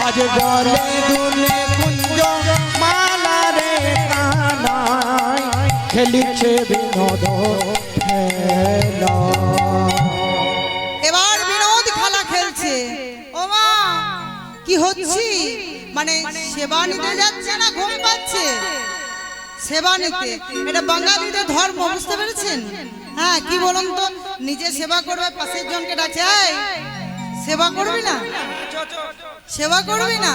আজ গলে দুলে কুঞ্জ মালা রে কানাই খেলিছে বিনোদ খেলা। এবার বিনোদ খেলা খেলছে। ও মা কি হচ্ছে? মানে সেবা নিতে যাচ্ছে না ঘুম পাচ্ছে? সেবা নিতে, এটা বাঙালিদের ধর্ম, বুঝতে পেরেছেন? হ্যাঁ, কি বলুন তো, নিজে সেবা করবে, পাশের জনকে ডাকছে, এই সেবা করবি না, সেবা করবি না,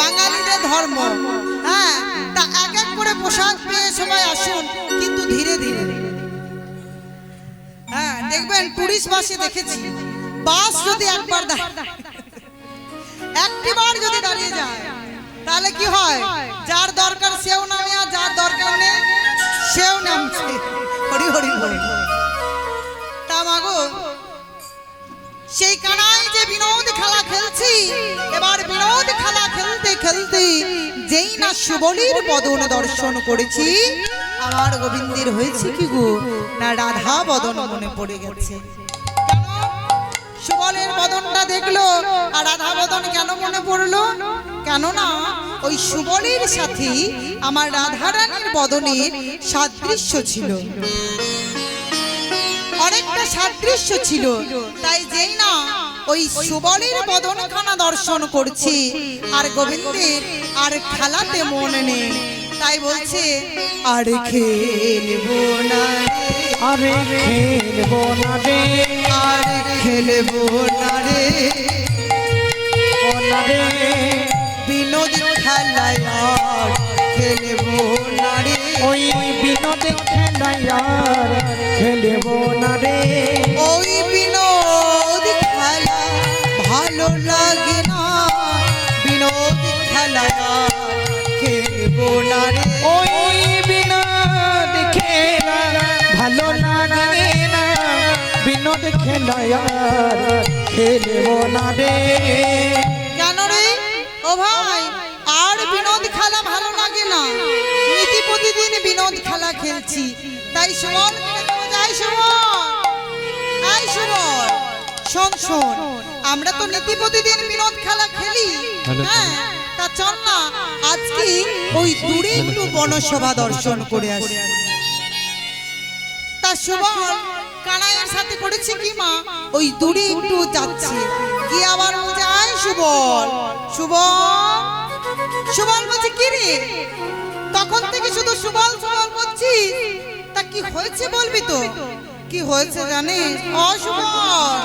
বাঙালিদের ধর্ম। হ্যাঁ, তা এক এক করে পোশাক পেয়ে সবাই আসুন, কিন্তু ধীরে ধীরে। হ্যাঁ, দেখবেন টুরিস্ট বাসে দেখেছি, বাস যদি একবার একটিবার যদি দাঁড়িয়ে যায় তাহলে কি হয়? যার দরকার সেও নামে, আর যার দরকার নেই সেও নামছে। হরি হরি হরি। তা মাগো, সেই কানাই যে বিনোদ খেলা খেলছি, এবার বিনোদ খেলা খেলতে খেলতে যেই না সুবলির বদন দর্শন করেছি, আমার গোবিন্দের হয়েছে কি গো, না রাধা বদন মনে পড়ে গেছে। সুবলের বদনটা দেখলো, আর রাধা বদন কেন মনে পড়লো? কেননা ওই সুবলের সাথে আমার রাধারানীর বদনের সাদৃশ্য ছিল, অনেকটা সাদৃশ্য ছিল। তাই যেই না ওই সুবলের বদনখানা দর্শন করছি, আর গোবিন্দের আর খেলাতে মন নেই, তাই বলছে আর খেলবো না, আরে খেলবো না রে, আর খেলবো না রে, না রে বিনোদ খেলায় আর খেলবো না রে, ওই বিনোদ খেলায় আর খেলবো না রে, ওই বিনোদ খেলা ভালো লাগে না, বিনোদ খেলায় আর খেলবো না রে, ওই বিনোদ খেলা ভালো লাগে না, বিনোদ খেলায় আর খেলবো না রে। কেন রে? ও ভাই, আর বিনোদ খেলা ভালো লাগে না, নীতি প্রতিদিন বিনোদ খেলা খেলছি, তাই সুবল যাই সুবল, এই সুবল শোন শোন, আমরা তো নীতি প্রতিদিন বিনোদ খেলা খেলি। হ্যাঁ, তা চল না আজকে ওই দূরে একটু বনসভা দর্শন করে আসি। তা সুবল কানাইয়ের সাথে করেছে কি মা, ওই দূরে একটু যাচ্ছে, কি আবার যায় সুবল, সুবল সুবল বলছে কি রে, তখন থেকে শুধু সুবল সুবল বলছিস, তা কি হয়েছে বলবি তো? কি হয়েছে জানিস? ও সুবল,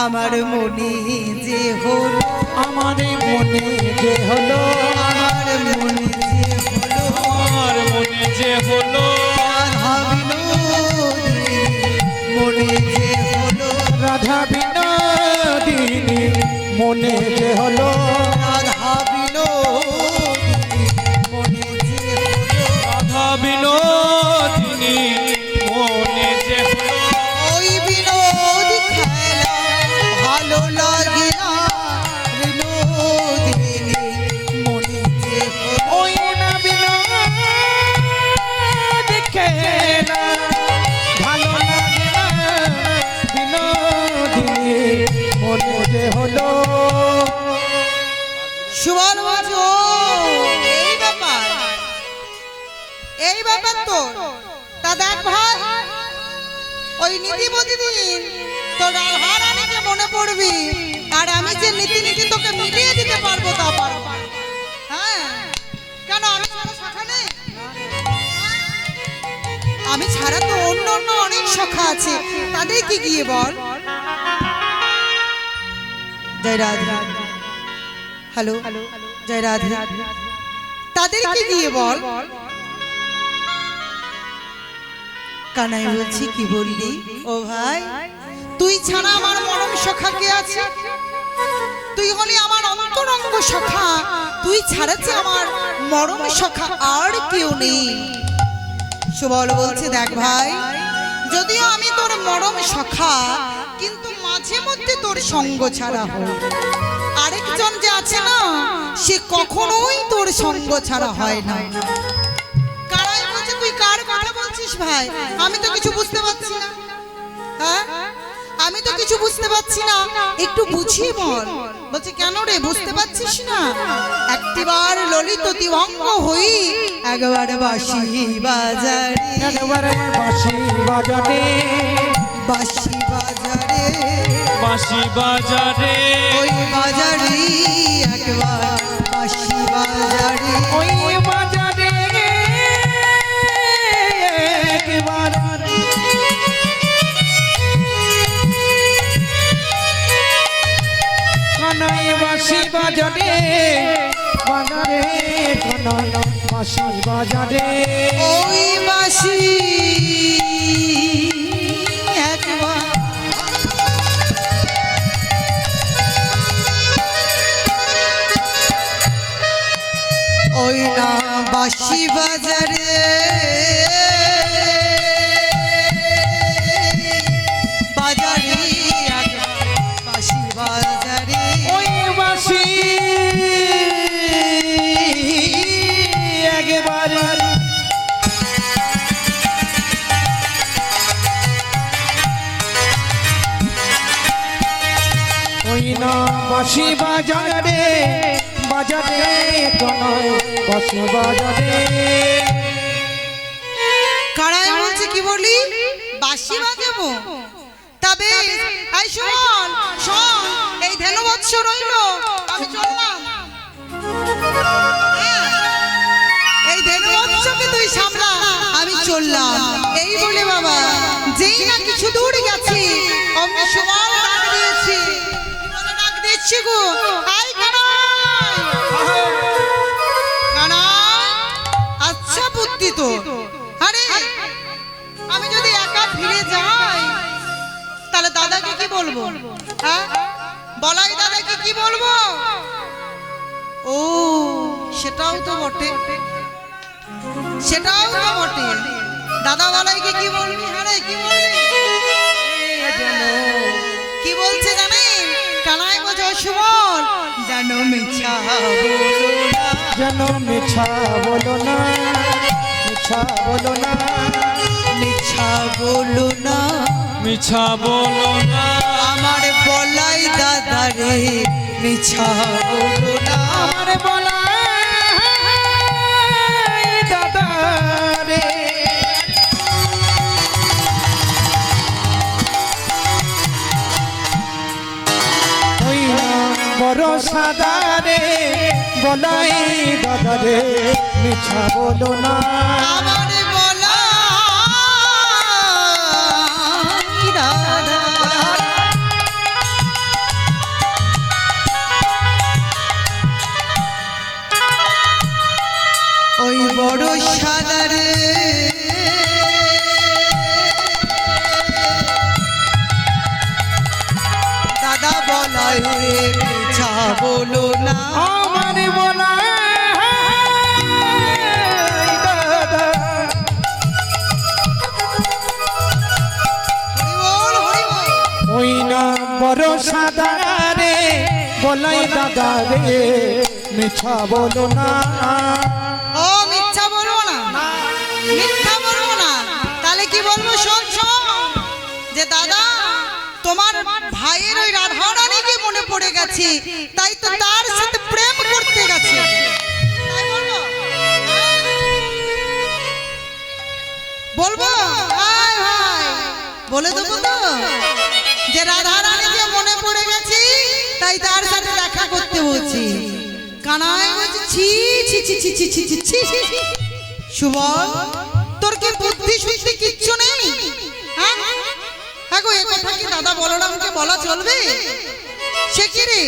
আমার মনে যে হলো, আমার মনে যে হলো, আমার মনে যে হলো, আমার মনে যে হলো, রাধা বিনোদিনী মনে যে হলো, রাধা বিনোদিনী মনে যে হলো, রাধা বিনোদিনী মনে যে হলো, রাধা বিনোদিনী মনে যে হলো, ওই বিনোদ খেলা ভালো লাগে না, বিনোদিনী মনে যে হলো, ওই না বিনোদ খেলা ভালো লাগে না, বিনোদিনী মনে যে হলো। সুবল বলছে ও এই ব্যাপার, এই ব্যাপার তো। তা দেখ ভাই, ওই নীতি প্রতিদিন তোর রাধারানীকে মনে পড়বি, আর আমি যে নীতি নীতি তোকে মিলিয়ে দিতে পারবো তা পারবো। হ্যাঁ, কেন আমি ছাড়া শাখা নেই? আমি ছাড়া তো অন্য অন্য অনেক শাখা আছে, তাদেরকে গিয়ে বল। জয় রাধা, হ্যালো জয় রাধা, তাদেরকে গিয়ে বল। কানাই বলছি কি বললি? ও ভাই, তুই ছাড়া আমার মরম সখা কে আছে? তুই হলি আমার অন্তরঙ্গ সখা, তুই ছাড়া যে আমার মরম সখা আর কেউ নেই। সুবল বলছে দেখ ভাই, যদিও আমি তোর মরম সখা, কিন্তু মাঝে মধ্যে তোর সঙ্গ ছাড়া হয়। আরেকজন যে আছে না, সে কখনোই তোর সঙ্গ ছাড়া হয় না। কারাই বলছে তুই কার কথা বলছিস ভাই? আমি তো কিছু বুঝতে পারছি না। হ্যাঁ, আমি তো কিছু বুঝতে পারছি না, একটু বুঝিয়ে বল। বলছে কেন রে বুঝতে পারছিস না? একটিবার ললিত দিবঙ্গ হই একবার বাঁশি বাজারে, একবার বাঁশি বাজারে, বাঁশি বাজারে, বাঁশি বাজারে, ওই বাজারে একবার বাঁশি বাজারে, ওই বাজারে একবার কানাই বাঁশি বাজারে, বাজারে কানাই বাঁশি বাজারে, ওই বাঁশি একবার ওই না বাঁশি বাজারে, বাজারে একবার বাঁশি বাজারে, ওই বাঁশি একবার ওই না বাঁশি বাজারে, বাজারে কানাই বাঁশি বাজারে, কারাই বলছে কি বলি বাঁশি বাজাবো? তবে এই শোন শোন, এই ধেনু বৎস রইলো, আমি চললাম। হ্যাঁ, এই ধেনু বৎসকে তুই সামলা, আমি চললাম। এই বলে বাবা যেই না কিছু দূর গেছি অমনি সমান ডাক দিয়েছি। কি বলে ডাক দিচ্ছি গো? আই কানাই, কানাই, আচ্ছা বুদ্ধি তো। আরে আমি যদি একা ফিরে যাই তাহলে দাদাকে কি বলবো? হ্যাঁ বলাই দাদাকে কি বলবো? ও সেটাও তো বটে, সেটাও তো বটে। দাদা বলাইকে কি বলবি? আরে কি বলবি? কি বলছে জানেন? কানাই বলছে সুমন জানো মিছা বলো না, যেন মিছা বলো না, মিছা বলো না, মিছা বলো না, মিছা বলো না, আমার বলাই দাদা রে মিছা বলো না, আমার বলা দাদা রে, ওই না বড় সাদা রে, বলাই দাদা রে মিছা বলো না, আমার বলাই দাদা। ওই বড় সাদা রে দাদা বলাই মিছা বলো না, আমার বলা দাদা, হরি বল হরি বল। ওই না বড় সাদা রে, বলাই দাদা রে মিছা বলো না, ও মিথ্যা বলবো না, মিথ্যা বলবো না। তাহলে কি বলবো? শোন শোন, যে দাদা তোমার ভাইয়ের ওই রাধা রানীকে মনে পড়ে গেছে, তাই তো তার সাথে প্রেম করতে গেছে। তাই বলবো? বলবো আয় ভাই, বলে দেবো তো যে রাধা রানীকে মনে পড়ে গেছে, তাই তার সাথে দেখা করতে বলছি। কানাই বলছে ছি ছি ছি ছি ছি ছি ছি ছি। সুবল তোর কি বুদ্ধি শুদ্ধি কিচ্ছু নেই? হ্যাঁ হ্যাঁ গো, এ কথা কি দাদা বলরামকে বলা চলবে? সে কি রে,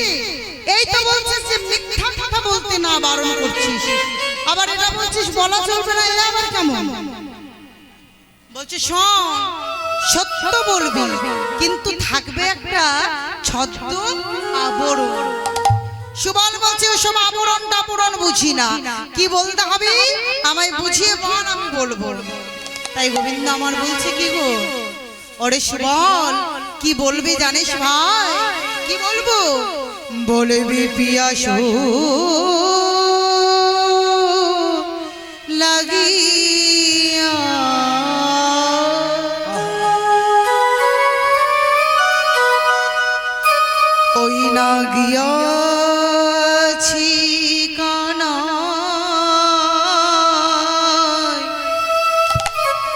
এই তো বলছিস যে মিথ্যা কথা বলতে না বারণ করছিস, আবার এটা বলছিস বলা চলবে না, এটা আবার কেমন? বলছে শোন, সত্য বলবি কিন্তু থাকবে একটা ছদ্ম আবরণ। সুবল বলছে ওসব আবরণ টাবরণ বুঝি না, কি বলতে হবে আমায় বুঝিয়ে বল, আমি বলবো। তাই গোবিন্দ আমার বলছে কি গো, ওরে সুবল কি বলবি জানিস ভাই? কি বলবো? বলবি পিয়াসু লাগিয়া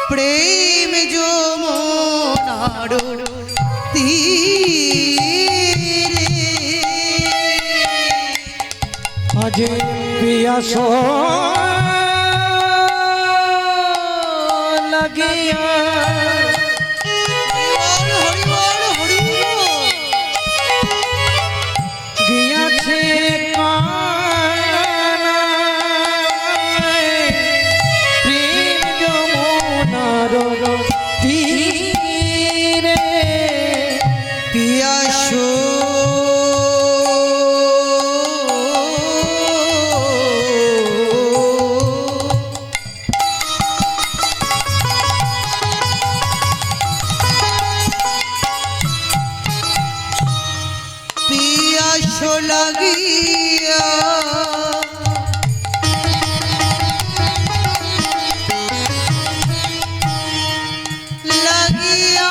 প্রেম যমুনার তীরে আজ পিয়াস লাগিয়া হরি বল হরি বল গিয়াছে কানায় প্রেম যমুনার তীরে পিয়াসো পিয়াসো লাগিয়া লাগিয়া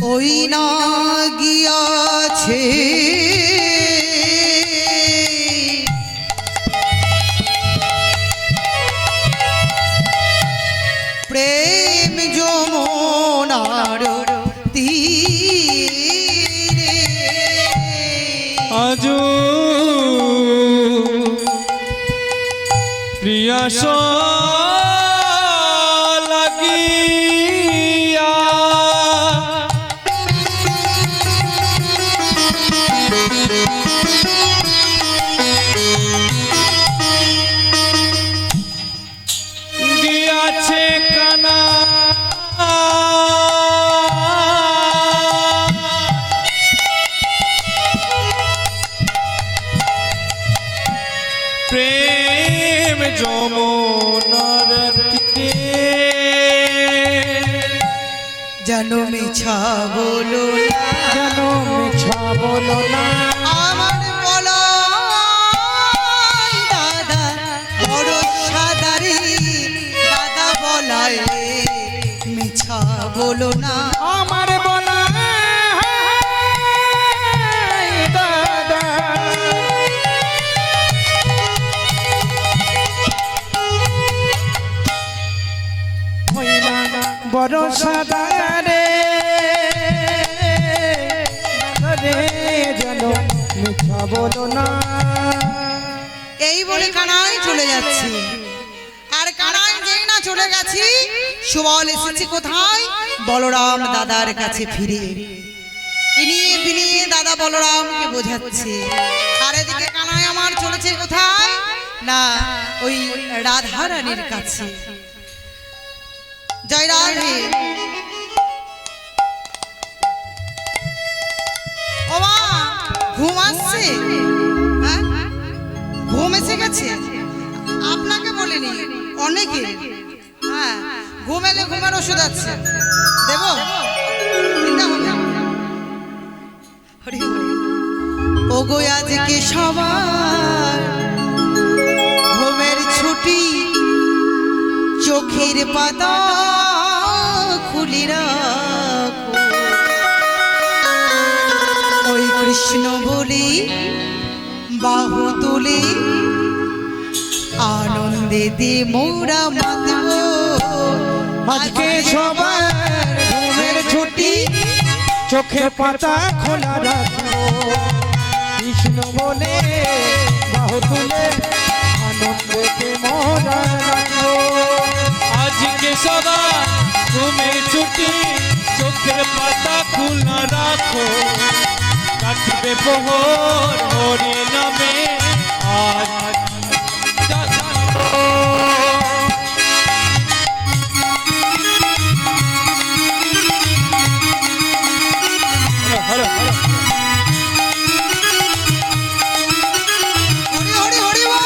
ওই না গিয়াছে প্রেম যমুনার তীরে আজ প্রিয়াস লাগিয়া গিয়াছে কানা প্রেম যমুনার তীরে যেন মিছা বলো না যেন মিছা বলো না আমার বলাই দাদা বড় সাদারি দাদা বলাই মিছা বলো না আমার বলা দাদা হইলা বড় সাদারে রে যেন মিথ্যা বলো না এই বলে কানাই চলে যাচ্ছে আর কানাই যেই না চলে গেছি সুবল এসেছে কোথায় বলরাম দাদার কাছে ফিরে ইনিয়ে বিনিয়ে দাদা বলরামকে বোঝাচ্ছে আর এদিকে কানাই আমার চলেছে কোথায় না ওই রাধা রানীর কাছে জয় রাধে ও মা ঘুম আসছে হ্যাঁ ঘুম এসে গেছে আপনাকে বলিনি অনেকে হ্যাঁ ঘুম এলে ঘুমের ওষুধ আছে দেবো দিতে হবে হরি হরি ও গো আজকে সবার ঘুমের ছুটি চোখের পাতা খুলে রাখো ওই কৃষ্ণ বলি বাহু তুলে আনন্দে দে মোরা মাতব আজকে সবার ঘুমের ছুটি চোখের পাতা খোলা রাখো কৃষ্ণ বলে বাহু তুলে আনন্দেতে মোরা রাখো আজকে সবার ঘুমের ছুটি চোখের পাতা খোলা রাখো কাটবে প্রহর হরি নামে আজ হরে হরে হরি হরি হরি বল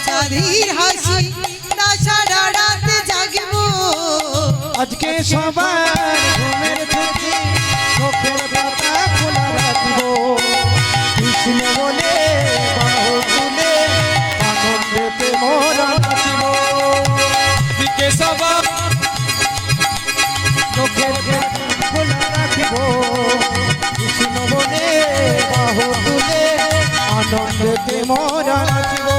চাঁদের হাসি না সারা রাত জাগবো আজকে সবার ঘুমের থেকে চোখের পাতা খোলা রাখবো কৃষ্ণ বলে বাহু তুলে আনন্দেতে মোরা নাচবো আজকে সবার চোখের পাতা খোলা রাখবো কৃষ্ণ বলে বাহু তুলে আনন্দেতে মোরা নাচবো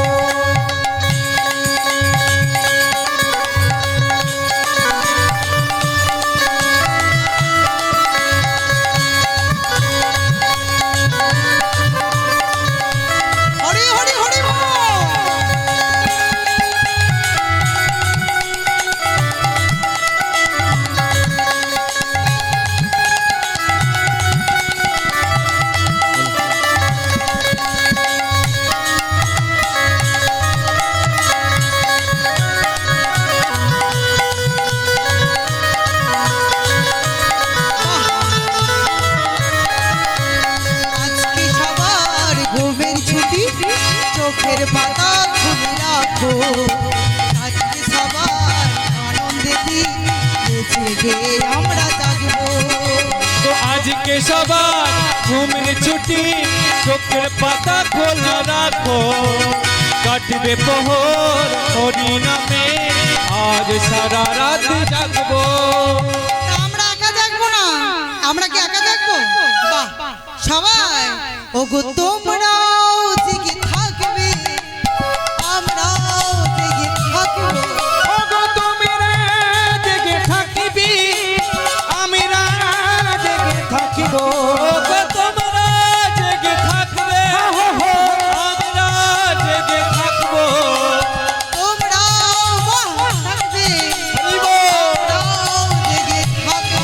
হরি হরি হরি বল। আজকে সবার ঘুমের ছুটি চোখের পাতা খুলে রাখো আজকে সবার আনন্দে দিন বেঁচে গিয়ে আমরা জাগবো তো আজকে সবার ঘুমের ছুটি চোখের পাতা খোলা রাখো কাটবে প্রহর হরি নামে আজ সারা রাত জাগবো তা আমরা একা জাগবো না আমরা কি একা জাগবো বাহ সবাই ওগো তোমরাও জেগে থাকবে আমরাও জেগে থাকবো ওগো তোমরা জেগে থাকিবি আমিরা জেগে থাকিব ওগো তোমরা জেগে থাকবে আমরা জেগে থাকবো তোমরাও বাহ থাকবে হরিব। আমরাও জেগে থাকবো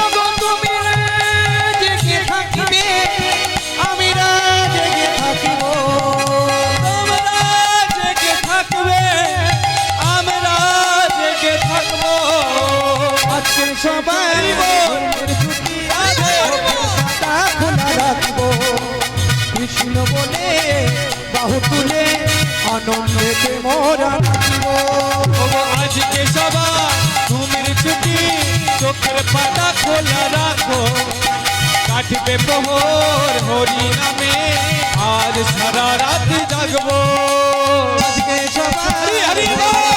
ওগো তোমরা জেগে থাকিবে আমিরা জেগে থাকিব তোমরা জেগে থাকবে আমরা জেগে থাকবো আজকে সবাই ঘুমের ছুটি পাতা খোলা রাখবো কৃষ্ণ বলে বাহু তুলে আনন্দেতে মোরা নাচবো ওগো আজকে সবার ঘুমের ছুটি চোখের পাতা খোলা রাখো কাটবে প্রহর হরি নামে আজ সারা রাত জাগবো আজকে সবাই হরি হরি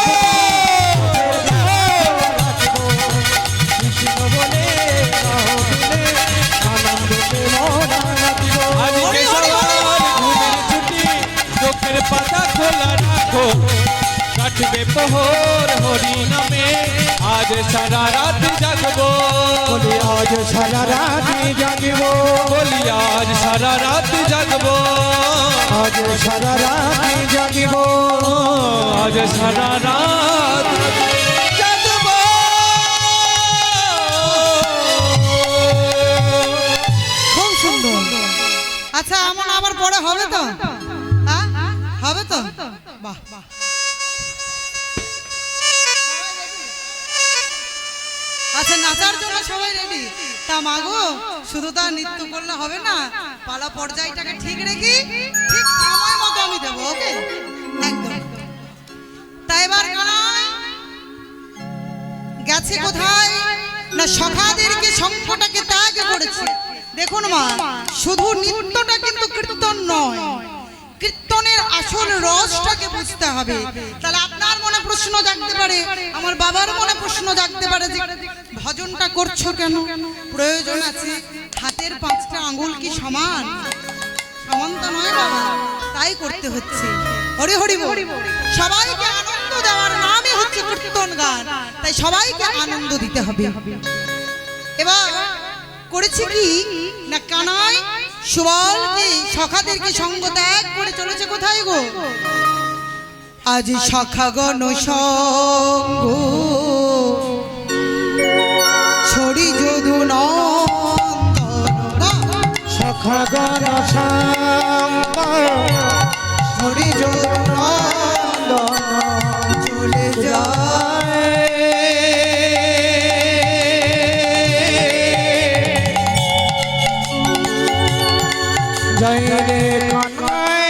কৃষ্ণ বলে বাহু তুলে আনন্দেতে মোরা নাচবো আজকে সবার ঘুমের ছুটি চোখের পাতা খোলা রাখো কাটবে প্রহর হরি নামে আজ সারা রাত জাগবো বলি আজ সারা রাত জাগিব বলি আজ সারা রাত জাগবো আজ সারা রাত জাগিব আজ সারা রাত জাগবো খুব সুন্দর আচ্ছা এমন আবার পরে হবে তো হ্যাঁ হবে তো বাহ বাহ আচ্ছা নাচার জন্য সবাই রেডি তা মাগো শুধু তা নৃত্য করলে হবে না পালা পর্যায়টাকে ঠিক রেখে ঠিক সময় মতো আমি দেবো ওকে একদম তাই এবার কানাই গেছে কোথায় না সখাদেরকে সংকটাকে ত্যাগ করেছে দেখুন মা শুধু নৃত্যটা কিন্তু কীর্তন নয় কীর্তনের আসল রসটাকে বুঝতে হবে তাহলে আপনার মনে প্রশ্ন জাগতে পারে আমার বাবার মনে প্রশ্ন জাগতে পারে যে ভজনটা করছো কেন প্রয়োজন আছে হাতের 5টা আঙ্গুল কি সমান সমান তো নয় বাবা তাই করতে হচ্ছে হরি হরি বল সবাইকে আনন্দ দেওয়ার নামই হচ্ছে কীর্তন গান তাই সবাইকে আনন্দ দিতে হবে এবার করেছে কি না কানাই সুবলকে সখাদেরকে সঙ্গ ত্যাগ করে চলেছে কোথায় গো আজ সখাগণ সঙ্গ ছড়ি যদু নন্দন সখাগণ সঙ্গ ছড়ি যদু নন্দন চলে জয় রে কানাই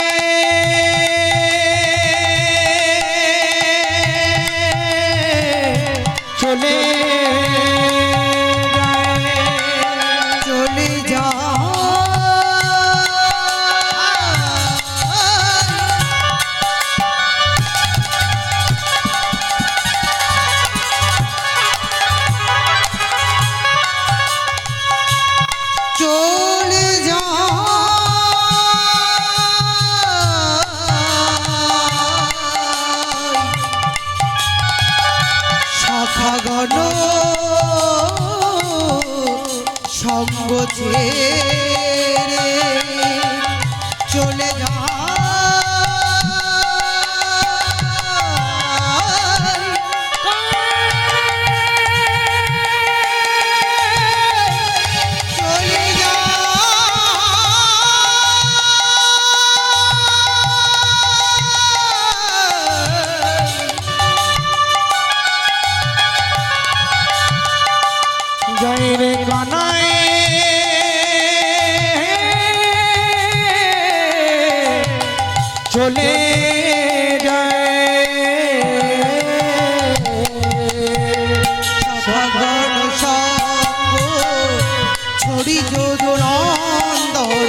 চলে সগণ সঙ্গ ছড়ি যোদনন্দন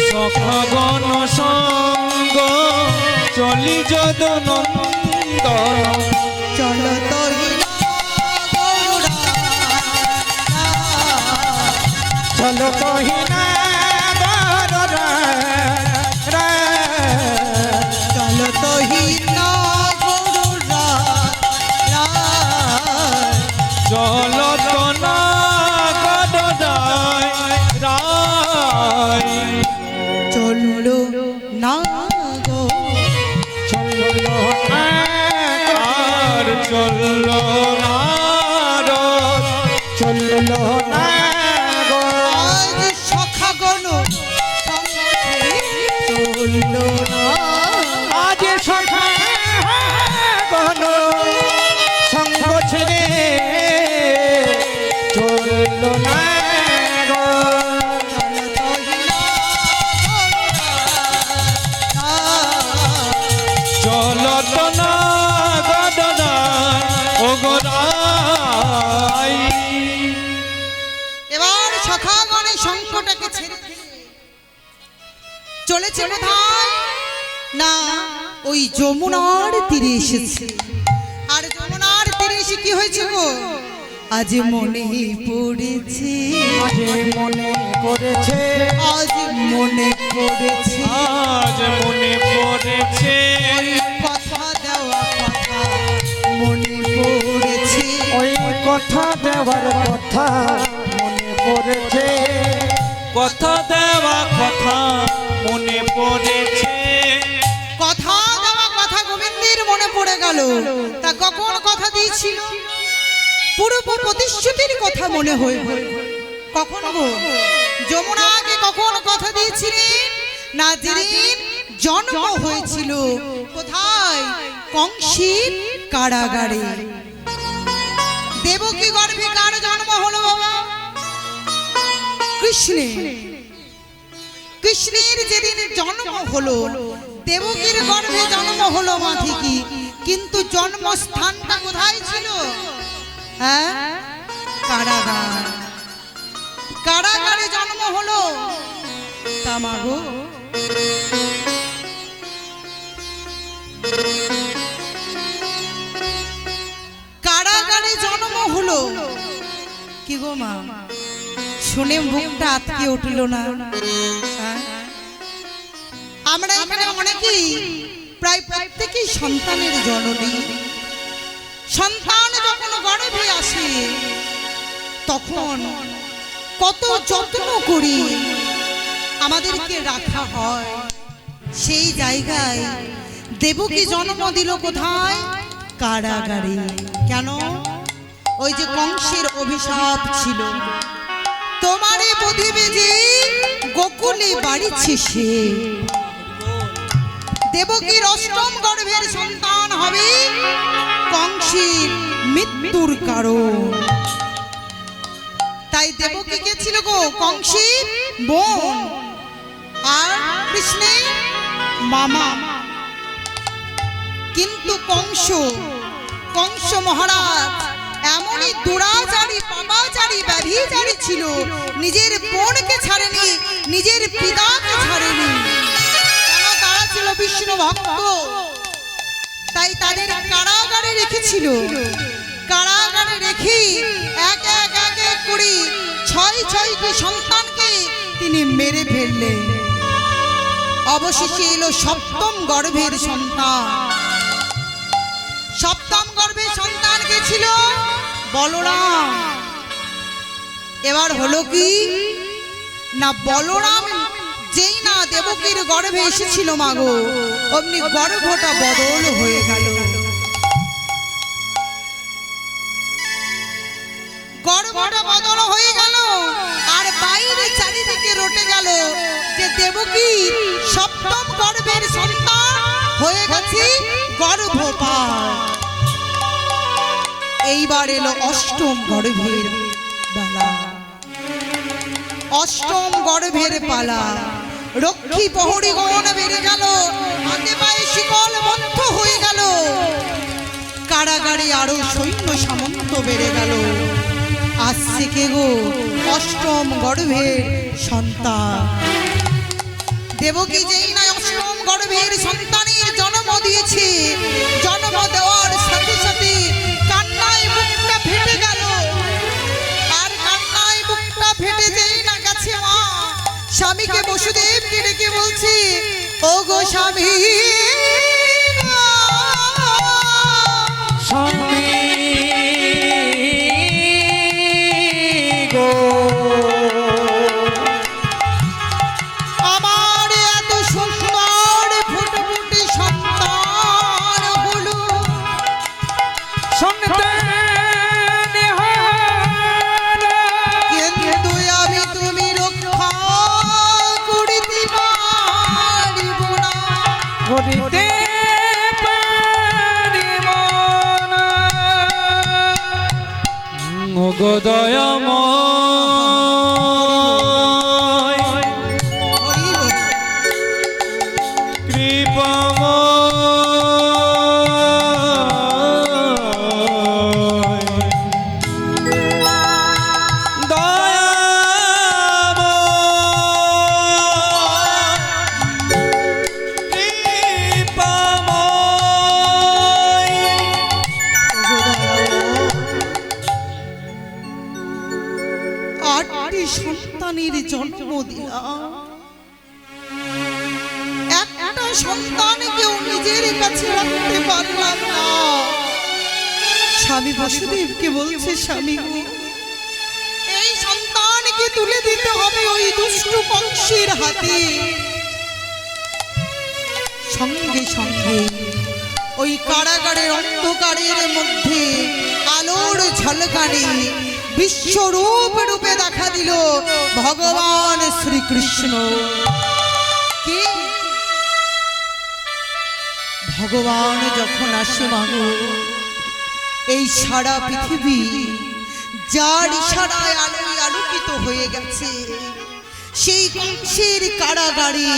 সখগণ সঙ্গ চলি যদ নন্দন চলত চলো কহিনা চলত চলত না গদাই রায় চলল না গো চলো আর চলল না রথ। চলো না গো আজ সখাগণ চলল না আজ সখা গণ সঙ্গ ছেড়ে চলো না গো চলত না গদাই ও গদাই এবার সখাগণের শঙ্খটাকে ছেড়ে চলেছে কোথায় না ওই যমুনার তীরে এসেছে আর যমুনার তীরে এসে কি হয়েছে গো আজ মনে পড়েছে আজ মনে পড়েছে আজ মনে পড়েছে আজ মনে পড়েছে কথা দেওয়া কথা মনে পড়েছে ওই কথা দেওয়ার কথা মনে পড়েছে কথা দেওয়া কথা মনে পড়েছে কথা দেওয়া কথা গোবিন্দের মনে পড়ে গেল তা কখন কথা দিয়েছিল পূর্ব প্রতিশ্রুতির কথা মনে হয়ে কখন গো যমুনাকে কখন কথা দিয়েছিলেন না যেদিন জন্ম হয়েছিল কোথায় কংসের কারাগারে দেবকী গর্ভে কার জন্ম হলো বাবা কৃষ্ণের যেদিন জন্ম হলো দেবকীর গর্ভে জন্ম হলো মা ঠিকই কিন্তু জন্মস্থানটা কোথায় ছিল হ্যাঁ কারাগার কারাগারে জন্ম হলো তা মা গো কারাগারে জন্ম হলো কি গো মা শুনে বুকটা আটকে উঠল না হ্যাঁ? আমরা এখানে অনেকেই প্রায় প্রত্যেকেই সন্তানের জননী সন্তান যখন গর্ভে আসে তখন কত যত্ন করি আমাদেরকে রাখা হয় সেই জায়গায় দেবকী জন্ম দিল কোথায় কারাগারে কেন ওই যে কংসের অভিশাপ ছিল তোমারে বধিবে যে গোকুলে বাড়িছে সে দেবকীর অষ্টম গর্ভের সন্তান হবে কংসের মৃত্যুর কারণ তাই দেবকী কে ছিল গো কংসের বোন আর কৃষ্ণের মামা কিন্তু কংস মহারাজ এমনই দুরাচারী পাপাচারী ব্যভিচারী ছিল নিজের বোনকে ছাড়েনি নিজের পিতাকে ছাড়েনি কেন তারা ছিল বিষ্ণু ভক্ত তাই তাদের কারাগারে রেখেছিল কারাগারে রেখে এক এক এক এক করে ছয়টি সন্তানকে তিনি মেরে ফেললেন অবশেষে এলো সপ্তম গর্ভের সন্তান সপ্তম গর্ভের সন্তান কে ছিল বলরাম এবার হলো কি না বলরাম যেই না দেবকীর গর্ভে এসেছিল মাগো অমনি গর্ভটা বদল হয়ে গেল গর্ভটা বদল হয়ে গেল আর বাইরে চারিদিকে রটে গেল যে দেবকীর সপ্তম গর্ভের সন্তান হয়ে গেছে গর্ভপাত এইবার এলো অষ্টম গর্ভের বেলা অষ্টম গর্ভের পালা রক্ষী প্রহরীগণ বেড়ে গেল, হাতে পায়ে শিকল বন্ধ হয়ে গেল, কারাগারে আরো সৈন্য সামন্ত বেড়ে গেল। আসছে কে গো? অষ্টম গর্ভের সন্তান দেবকী। যেই না অষ্টম গর্ভের সন্তানের জন্ম দিয়েছে, জন্ম দেওয়ার সাথে সাথে কান্নায় বুকটা ফেটে গেল। আর কান্নায় বুকটা ফেটে যেই না গেছে মা, স্বামীকে বসুদেবকে ডেকে বলছে, ও গো স্বামী, স্বামী গো, আমার এত সুন্দর ফুটফুটে সন্তান হলো, সন্তান হারা কিন্তু আমি তুমি রক্ষা করিতে পারিব না। করিতে পারিব না। ওগো দয়াময় হরি বল। কৃপাময় আটটি সন্তানের জন্ম দিলাম, একটা সন্তানকেও নিজের কাছে রাখতে পারলাম না। স্বামী বসুদেবকে বলছে, স্বামী গো, এই সন্তানকে তুলে দিতে হবে ওই দুষ্টু কংসের হাতে। সঙ্গে সঙ্গে ওই কারাগারের অন্ধকারের মধ্যে আলোর ঝলকানি বিশ্বরূপ রূপে দেখা দিল ভগবান শ্রীকৃষ্ণ। কি ভগবান যখন আসে মাগো, এই সারা পৃথিবী যার ইশারায় আলোয় আলোকিত হয়ে গেছে, সেই কংসের কারাগারে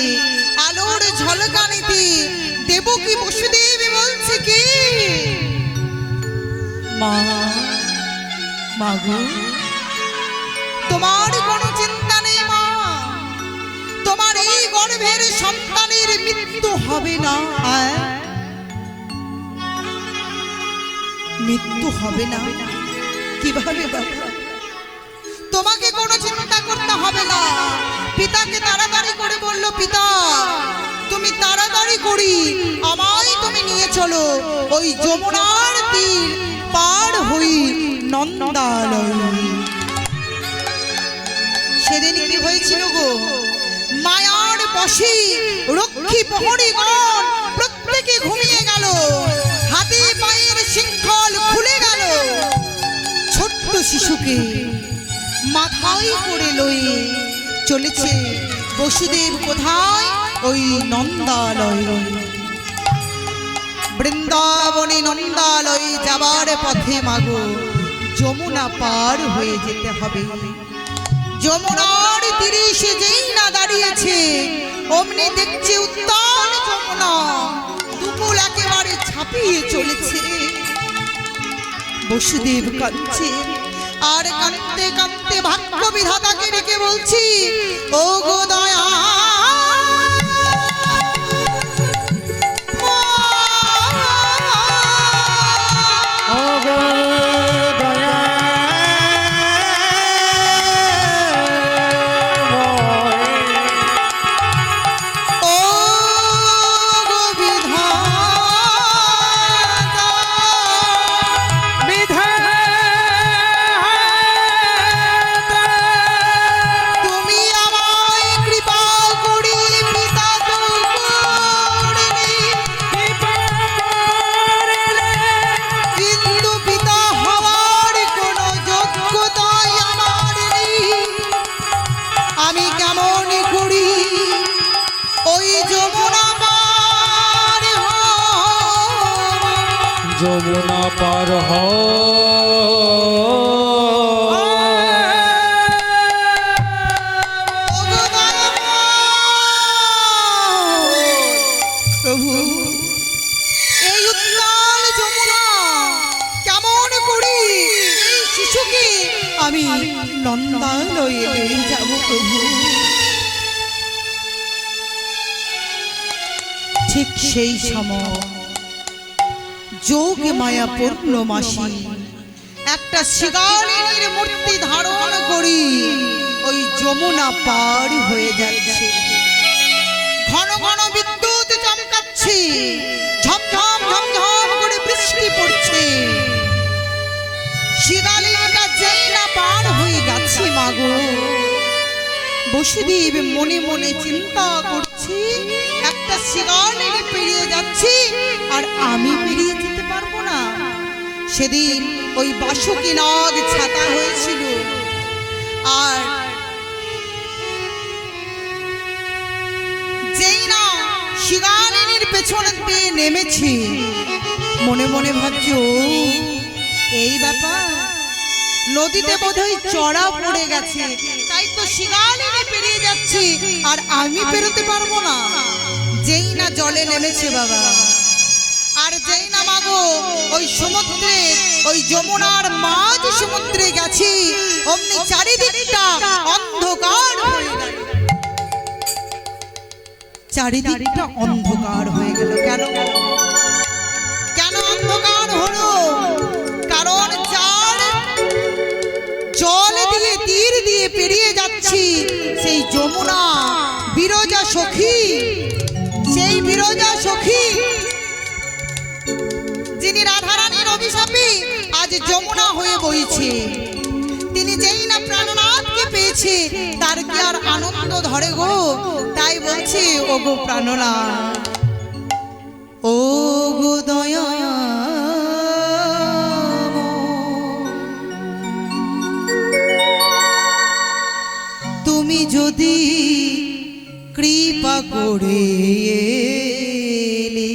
আলোর ঝলকানিতে দেবকী বসুদেব বলছে কি, মা, মাগো, তোমার কোনো চিন্তা নেই মা, তোমার এই গর্ভের সন্তানের মৃত্যু হবে না। মৃত্যু হবে না কিভাবে বাবা? তোমাকে কোনো চিন্তা করতে হবে না। পিতাকে তাড়াতাড়ি করে বলল, পিতা তুমি তাড়াতাড়ি করি আমায় তুমি নিয়ে চলো ওই যমুনার তীর পার হই নন্দালয়। সেদিন কি হয়েছিল গো? মায়ার বশে রক্ষী প্রহরীগণ প্রত্যেকে ঘুমিয়ে গেল, হাতে পায়ের শৃঙ্খল খুলে গেল, ছোট্ট শিশুকে মাথায় করে লয়ে চলেছে বসুদেব কোথায়? ওই নন্দালয়। বৃন্দাবনে নন্দালয়ে যাবার পথে মাগো যমুনা পার হয়ে যেতে হবে। যমুনার তীরে সে যেই না দাঁড়িয়েছে, অমনি দেখছে উত্তাল যমুনা দুকুল একেবারে ছাপিয়ে চলেছে। বসুদেব কাঁদছে, আর কাঁদতে কাঁদতে ভাগ্য বিধাতাকে ডেকে বলছি, ও গো দয়া ওগো ও গো বিধাতা, তুমি আমায় কৃপা করি পিতা তো করলে, কিন্তু পিতা হওয়ার কোনো যোগ্যতাই আমার নেই। আমি কেমন করি ওই যমুনা পার হব? যমুনা পার ওগো দয়াময়, ঠিক সেই সময় যোগ মায়া পূর্ণমাসী একটা শিগালিনীর মূর্তি ধারণ করি ওই যমুনা পার হয়ে যাচ্ছে। ঘন ঘন বিদ্যুৎ চমকাচ্ছে, ঝমঝম ঝমঝম করে বৃষ্টি পড়ছে। শিগালিনীটা যেই না পার হয়ে যাচ্ছে মাগো, বসুদেব মনে মনে চিন্তা করছি একটা শিগালিনী পেরিয়ে যাচ্ছি আর আমি পেরিয়ে যেতে পারবো না। সেদিন ওই বাসুকি নাগ ছাতা হয়েছিল, আর যেই না শিগালিনীর পেছনে দিয়ে নেমেছি, মনে মনে ভাবছি ও এই ব্যাপার, নদীতে বোধহয় চড়া পড়ে গেছে, তাই তো শিগালিনী পেরিয়ে যাচ্ছি আর আমি পেরোতে পারবো না। যেই না জলে নেমেছে বাবা, আর যেই না মাগো ওই সমুদ্রে, ওই যমুনার মাঝ সমুদ্রে গেছি, অমনি চারিদিকটা অন্ধকার হয়ে গেল। চারিদিকটা অন্ধকার হয়ে গেল। কেন কেন অন্ধকার হলো? কারণ যার জল দিয়ে তীর দিয়ে পেরিয়ে যাচ্ছি সেই যমুনা বিরজা সখী, সেই বিরজা সখী যিনি রাধারানীর অভিশাপে আজ যমুনা হয়ে বইছে, তিনি যেই না প্রাণনাথকে পেয়েছে তার কি আর আনন্দ ধরে গো? তাই বলছে ও গো প্রাণনাথ, ও গো দয়া, তুমি যদি কৃপা করে এলে,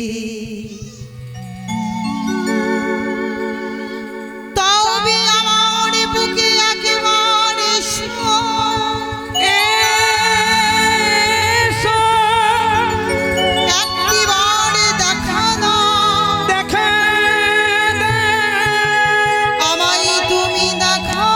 তবে আমার বুকে একেবারে একবারে দেখা দাও, আমায় তুমি দেখা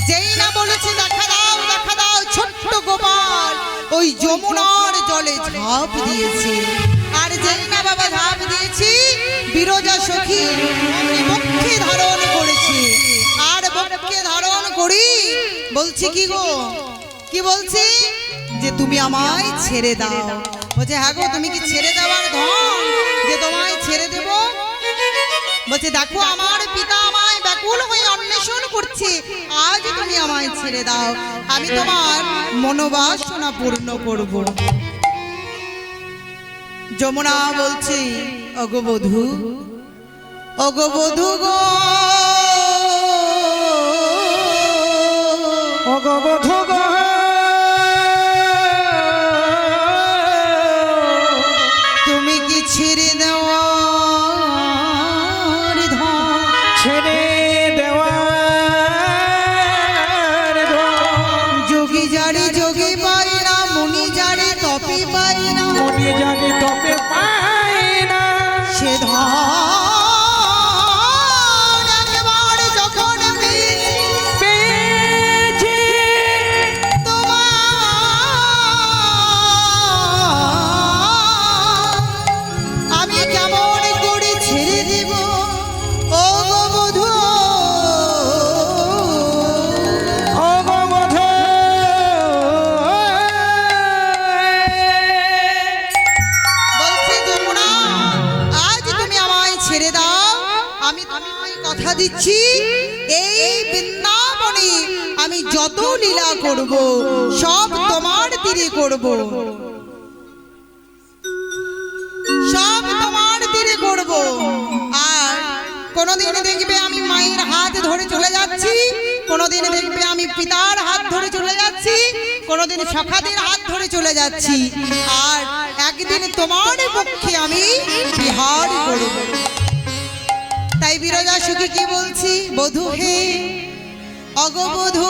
যেই না বলেছে দেখা দাও, ছোট্ট গোপাল ওই যমুনার জলে ঝাঁপ দিয়েছে। আর যেই না বাবা ঝাঁপ দিয়েছি, বিরজা সখী বক্ষে ধারণ করেছে। আর বক্ষে ধারণ করি বলছি কি গো, কি বলছি যে তুমি আমায় ছেড়ে দাও। বলছে হ্যাঁ গো, তুমি কি ছেড়ে দেওয়ার ধন যে তোমায় ছেড়ে দেব? বলছে দেখো আমার পিতা আমায় ব্যাকুল হয়ে অন্বেষণ করছে, আজ তুমি আমায় ছেড়ে দাও, আমি তোমার মনোবাসনা পূর্ণ করব। যমুনা বলছে অগবধূ, অগবধূ গো, অগবধূ গো, তুমি কি ছেড়ে দেওয়া ছেড়ে দেওয়ার যোগী যারে যোগী পাই না, মুনি যারে তপে পাই না, মনে জানি তবে পাই না, সে ধন একবার যখন পেয়েছি তোমার, আমি কেমন করে ছেড়ে দেব ও গো বধূ, অগবধূ। বলছে যমুনা আজ তুমি আমায় ছেড়ে দাও, আমি তোমায় কথা দিচ্ছি এই বৃন্দাবনে আমি যত লীলা করব সব তোমার তীরে করব, সব তোমার তীরে করব। আর কোনদিন দেখবে আমি মায়ের হাত ধরে চলে যাচ্ছি, কোনদিন দেখবে আমি পিতার হাত ধরে চলে যাচ্ছি, কোনদিন সখাদের হাত ধরে চলে যাচ্ছি, আর একদিন তোমার পক্ষে আমি বিহার করব। তাই বিরজা সখী কি বলছি, বধূ হে অগবধূ